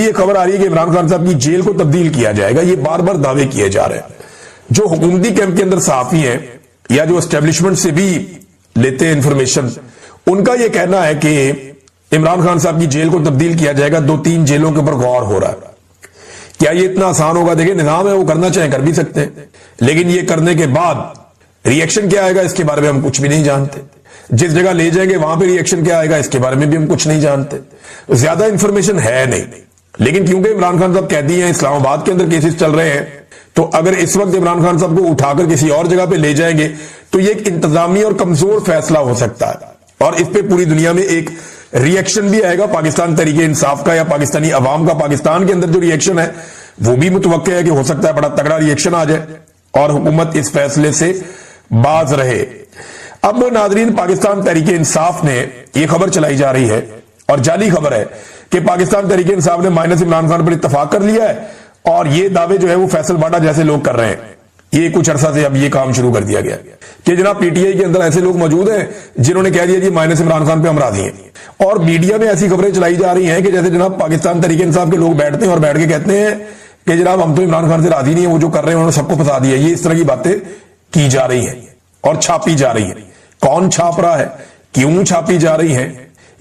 یہ خبر آ رہی ہے کہ عمران خان صاحب کی جیل کو تبدیل کیا جائے گا. یہ بار بار دعوے کیے جا رہے ہیں. جو حکومتی کیمپ کے اندر صحافی ہیں یا جو اسٹیبلشمنٹ سے بھی لیتے ہیں انفارمیشن, ان کا یہ کہنا ہے کہ عمران خان صاحب کی جیل کو تبدیل کیا جائے گا. 2-3 جیلوں کے اوپر غور ہو رہا ہے. کیا یہ اتنا آسان ہوگا؟ دیکھیں, نظام ہے, وہ کرنا چاہیں کر بھی سکتے ہیں, لیکن یہ کرنے کے بعد ری ایکشن کیا آئے گا اس کے بارے میں ہم کچھ بھی نہیں جانتے. جس جگہ لے جائیں گے وہاں پہ ری ایکشن کیا آئے گا اس کے بارے میں بھی ہم کچھ نہیں جانتے. زیادہ انفارمیشن ہے نہیں. لیکن کیونکہ عمران خان صاحب قیدی ہیں, اسلام آباد کے اندر کیسز چل رہے ہیں, تو اگر اس وقت عمران خان صاحب کو اٹھا کر کسی اور جگہ پہ لے جائیں گے تو یہ ایک انتظامی اور کمزور فیصلہ ہو سکتا ہے, اور اس پہ پوری دنیا میں ایک ری ایکشن بھی آئے گا. پاکستان تحریک انصاف کا یا پاکستانی عوام کا پاکستان کے اندر جو ری ایکشن ہے وہ بھی متوقع ہے کہ ہو سکتا ہے بڑا تگڑا ری ایکشن آ جائے اور حکومت اس فیصلے سے باز رہے. اب ناظرین, پاکستان تحریک انصاف نے یہ خبر چلائی جا رہی ہے اور جعلی خبر ہے کہ پاکستان تحریک انصاف نے مائنس عمران خان پر اتفاق کر لیا ہے, اور یہ دعوے جو ہے وہ فیصل باڈا جیسے لوگ کر رہے ہیں. یہ کچھ عرصہ سے اب یہ کام شروع کر دیا گیا کہ جناب پی ٹی آئی کے اندر ایسے لوگ موجود ہیں جنہوں نے کہہ دیا جی مائنس عمران خان پہ ہم راضی ہیں, اور میڈیا میں ایسی خبریں چلائی جا رہی ہیں کہ جیسے جناب پاکستان تحریک انصاف کے لوگ بیٹھتے ہیں اور بیٹھ کے کہتے ہیں کہ جناب ہم تو عمران خان سے راضی نہیں ہیں, وہ جو کر رہے ہیں انہوں نے سب کو پھنسا دیا. یہ اس طرح کی باتیں کی جا رہی ہیں اور چھاپی جا رہی ہیں. کون چھاپ رہا ہے, کیوں چھاپی جا رہی ہیں,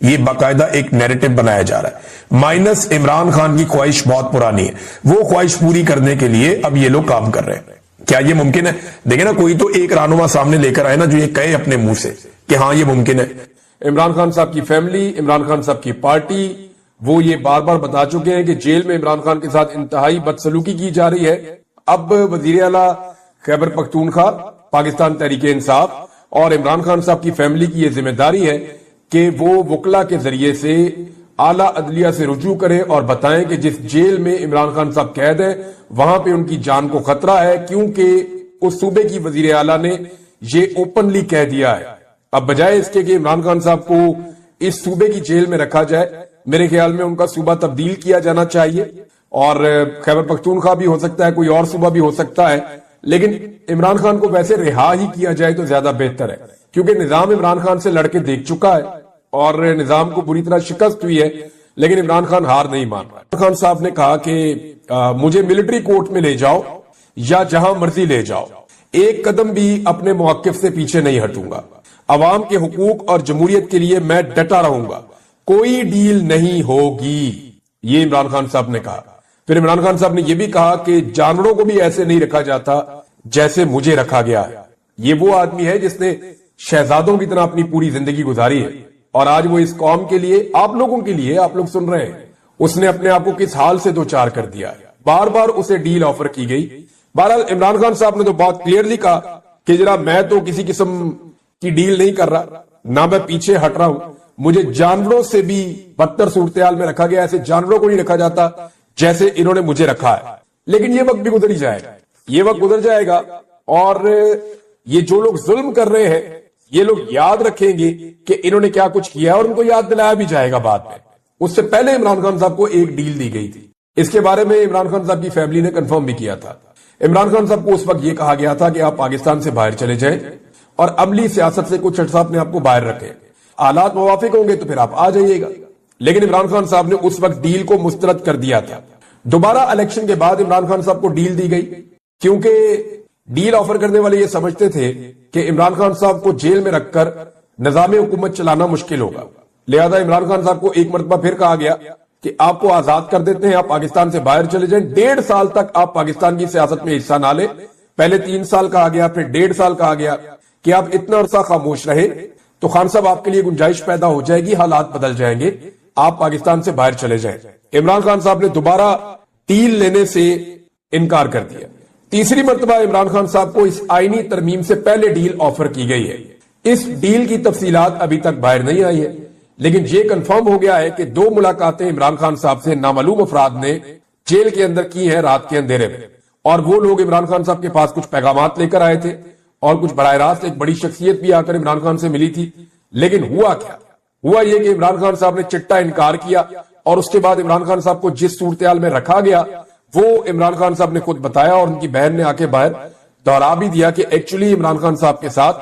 یہ باقاعدہ ایک نیریٹو بنایا جا رہا ہے. مائنس عمران خان کی خواہش بہت پرانی ہے, وہ خواہش پوری کرنے کے لیے اب یہ لوگ کام کر رہے ہیں. کیا یہ ممکن ہے؟ دیکھیں نا, کوئی تو ایک رہنما سامنے لے کر آئے نا جو یہ کہے اپنے منہ سے کہ ہاں یہ ممکن ہے. عمران خان صاحب کی فیملی, عمران خان صاحب کی پارٹی, وہ یہ بار بار بتا چکے ہیں کہ جیل میں عمران خان کے ساتھ انتہائی بدسلوکی کی جا رہی ہے. اب وزیر اعلیٰ خیبر پختونخوا, پاکستان تحریک انصاف اور عمران خان صاحب کی فیملی کی یہ ذمہ داری ہے کہ وہ وکلا کے ذریعے سے اعلیٰ عدلیہ سے رجوع کریں اور بتائیں کہ جس جیل میں عمران خان صاحب قید ہیں وہاں پہ ان کی جان کو خطرہ ہے, کیونکہ اس صوبے کی وزیر اعلیٰ نے یہ اوپنلی کہہ دیا ہے. اب بجائے اس کے کہ عمران خان صاحب کو اس صوبے کی جیل میں رکھا جائے, میرے خیال میں ان کا صوبہ تبدیل کیا جانا چاہیے, اور خیبر پختونخوا بھی ہو سکتا ہے, کوئی اور صوبہ بھی ہو سکتا ہے, لیکن عمران خان کو ویسے رہا ہی کیا جائے تو زیادہ بہتر ہے, کیونکہ نظام عمران خان سے لڑ کے دیکھ چکا ہے اور نظام کو بری طرح شکست ہوئی ہے, لیکن عمران خان ہار نہیں مان رہا. عمران خان صاحب نے کہا کہ مجھے ملٹری کورٹ میں لے جاؤ یا جہاں مرضی لے جاؤ, ایک قدم بھی اپنے موقف سے پیچھے نہیں ہٹوں گا, عوام کے حقوق اور جمہوریت کے لیے میں ڈٹا رہوں گا, کوئی ڈیل نہیں ہوگی, یہ عمران خان صاحب نے کہا. پھر عمران خان صاحب نے یہ بھی کہا کہ جانوروں کو بھی ایسے نہیں رکھا جاتا جیسے مجھے رکھا گیا ہے. یہ وہ آدمی ہے جس نے شہزادوں کی طرح اپنی پوری زندگی گزاری ہے, اور آج وہ اس قوم کے لیے, آپ لوگوں کے لیے, آپ لوگ سن رہے ہیں, اس نے اپنے آپ کو کس حال سے دوچار کر دیا ہے. بار بار اسے ڈیل آفر کی گئی. بہرحال عمران خان صاحب نے تو بہت کلیئرلی کہا کہ جناب میں تو کسی قسم کی ڈیل نہیں کر رہا, نہ میں پیچھے ہٹ رہا ہوں, مجھے جانوروں سے بھی بدتر صورتحال میں رکھا گیا, ایسے جانوروں کو نہیں رکھا جاتا جیسے انہوں نے مجھے رکھا ہے. لیکن یہ وقت بھی گزر ہی جائے گا, یہ وقت گزر جائے گا, اور یہ جو لوگ ظلم کر رہے ہیں یہ لوگ یاد رکھیں گے کہ انہوں نے کیا کچھ کیا, اور ان کو یاد دلایا بھی جائے گا بعد میں. اس سے پہلے عمران خان صاحب کو ایک ڈیل دی گئی تھی, اس کے بارے میں عمران خان صاحب کی فیملی نے کنفرم بھی کیا تھا. عمران خان صاحب کو اس وقت یہ کہا گیا تھا کہ آپ پاکستان سے باہر چلے جائیں اور عملی سیاست سے کچھ عرصہ اپنے آپ کو باہر رکھیں, حالات موافق ہوں گے تو پھر آپ آ جائیے گا. لیکن عمران خان صاحب نے اس وقت ڈیل کو مسترد کر دیا تھا. دوبارہ الیکشن کے بعد عمران خان صاحب کو ڈیل دی گئی, کیونکہ ڈیل آفر کرنے والے یہ سمجھتے تھے کہ عمران خان صاحب کو جیل میں رکھ کر نظام حکومت چلانا مشکل ہوگا. لہذا عمران خان صاحب کو ایک مرتبہ پھر کہا گیا کہ آپ کو آزاد کر دیتے ہیں, آپ پاکستان سے باہر چلے جائیں, 1.5 سال تک آپ پاکستان کی سیاست میں حصہ نہ لیں. پہلے 3 سال کہا گیا, پھر 1.5 سال کہا گیا کہ آپ اتنا عرصہ خاموش رہے تو خان صاحب آپ کے لیے گنجائش پیدا ہو جائے گی, حالات بدل جائیں گے, آپ پاکستان سے باہر چلے جائیں. عمران خان صاحب نے دوبارہ ڈیل لینے سے انکار کر دیا. تیسری مرتبہ عمران خان صاحب کو اس آئینی ترمیم سے پہلے ڈیل آفر کی گئی ہے. اس ڈیل کی تفصیلات ابھی تک باہر نہیں آئی ہے, لیکن یہ کنفرم ہو گیا ہے کہ 2 ملاقاتیں عمران خان صاحب سے نامعلوم افراد نے جیل کے اندر کی ہیں رات کے اندھیرے میں, اور وہ لوگ عمران خان صاحب کے پاس کچھ پیغامات لے کر آئے تھے, اور کچھ براہ راست ایک بڑی شخصیت بھی آ کر عمران خان سے ملی تھی. لیکن ہوا کیا؟ ہوا یہ کہ عمران خان صاحب نے چٹا انکار کیا, اور اس کے بعد عمران خان صاحب کو جس صورتحال میں رکھا گیا وہ عمران خان صاحب نے خود بتایا, اور ان کی بہن نے آ کے باہر دہرا بھی دیا کہ ایکچولی عمران خان صاحب کے ساتھ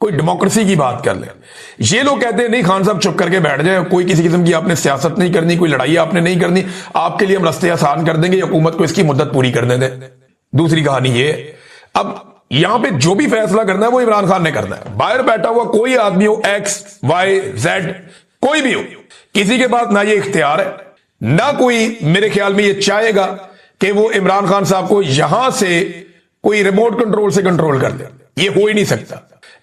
کوئی ڈیموکریسی کی بات کر لیں. یہ لوگ کہتے ہیں نہیں خان صاحب چپ کر کے بیٹھ جائیں, کوئی کسی قسم کی آپ نے سیاست نہیں کرنی, کوئی لڑائی آپ نے نہیں کرنی, آپ کے لیے ہم رستے آسان کر دیں گے, حکومت کو اس کی مدت پوری کرنے دیں. دوسری کہانی یہ ہے, اب یہاں پہ جو بھی فیصلہ کرنا ہے وہ عمران خان نے کرنا ہے. باہر بیٹھا ہوا کوئی آدمی ہو, ایکس وائی زیڈ کوئی بھی ہو, کسی کے پاس نہ یہ اختیار ہے, نہ کوئی میرے خیال میں یہ چاہے گا کہ وہ عمران خان صاحب کو یہاں سے کوئی ریموٹ کنٹرول سے کنٹرول کر دے. یہ ہو ہی نہیں سکتا.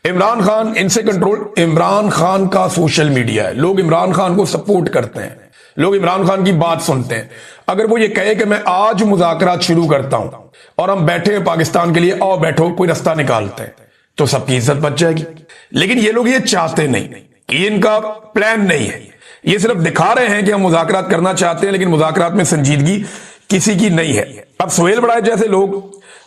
عمران خان ان سے کنٹرول, عمران خان کا سوشل میڈیا ہے, لوگ عمران خان کو سپورٹ کرتے ہیں, لوگ عمران خان کی بات سنتے ہیں. اگر وہ یہ کہے کہ میں آج مذاکرات شروع کرتا ہوں اور ہم بیٹھے ہیں پاکستان کے لیے, آؤ بیٹھو کوئی رستہ نکالتے ہیں, تو سب کی عزت بچ جائے گی. لیکن یہ لوگ یہ چاہتے نہیں, یہ ان کا پلان نہیں ہے. یہ صرف دکھا رہے ہیں کہ ہم مذاکرات کرنا چاہتے ہیں, لیکن مذاکرات میں سنجیدگی کسی کی نہیں ہے. اب سہیل بڑائچ جیسے لوگ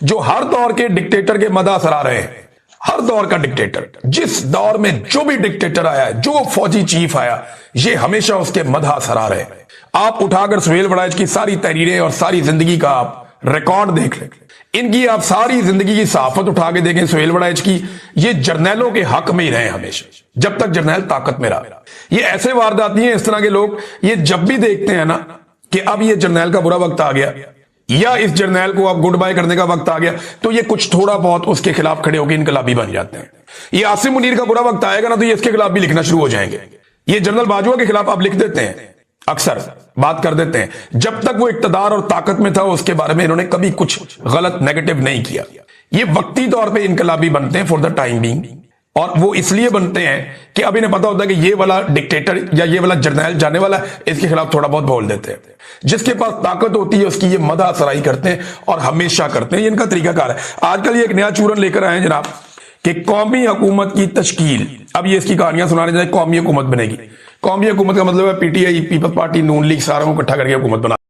جو ہر دور کے ڈکٹیٹر کے مداح سرا رہے ہیں, ہر دور کا ڈکٹیٹر, جس دور میں جو بھی ڈکٹیٹر آیا, جو فوجی چیف آیا, یہ ہمیشہ اس کے مداح سرا رہے ہیں. آپ اٹھا کر سہیل بڑائچ کی ساری تحریریں اور ساری زندگی کا آپ ریکارڈ دیکھ لیں, ان کی آپ ساری زندگی کی صحافت اٹھا کے دیکھیں سہیل بڑائچ کی, یہ جرنیلوں کے حق میں ہی رہے ہمیشہ, جب تک جرنیل طاقت میں رہا. یہ ایسے وارداتی ہیں, اس طرح کے لوگ یہ جب بھی دیکھتے ہیں نا کہ اب یہ جرنیل کا برا وقت آ گیا, یا اس جرنیل کو اب گڈ بائی کرنے کا وقت آ گیا, تو یہ کچھ تھوڑا بہت اس کے خلاف کھڑے ہو کے انقلابی بن جاتے ہیں. یہ عاصم منیر کا برا وقت آئے گا نا, تو یہ اس کے خلاف بھی لکھنا شروع ہو جائیں گے. یہ جنرل باجوہ کے خلاف آپ لکھ دیتے ہیں, اکثر بات کر دیتے ہیں. جب تک وہ اقتدار اور طاقت میں تھا اس کے بارے میں انہوں نے کبھی کچھ غلط نیگیٹو نہیں کیا. یہ وقتی طور پہ انقلابی بنتے ہیں فور دا ٹائم بینگ, اور وہ اس لیے بنتے ہیں کہ اب انہیں پتا ہوتا ہے کہ یہ والا ڈکٹیٹر یا یہ والا جرنیل جانے والا ہے, اس کے خلاف تھوڑا بہت بول دیتے ہیں. جس کے پاس طاقت ہوتی ہے اس کی یہ مداح سرائی کرتے ہیں, اور ہمیشہ کرتے ہیں. یہ ان کا طریقہ کار ہے. آج کل یہ ایک نیا چورن لے کر آئے ہیں جناب کہ قومی حکومت کی تشکیل. اب یہ اس کی کہانیاں سنانے جائے, قومی حکومت بنے گی. قومی حکومت کا مطلب ہے P T I, Peoples Party, نون لیگ, ساروں کو اکٹھا کر کے حکومت بنا.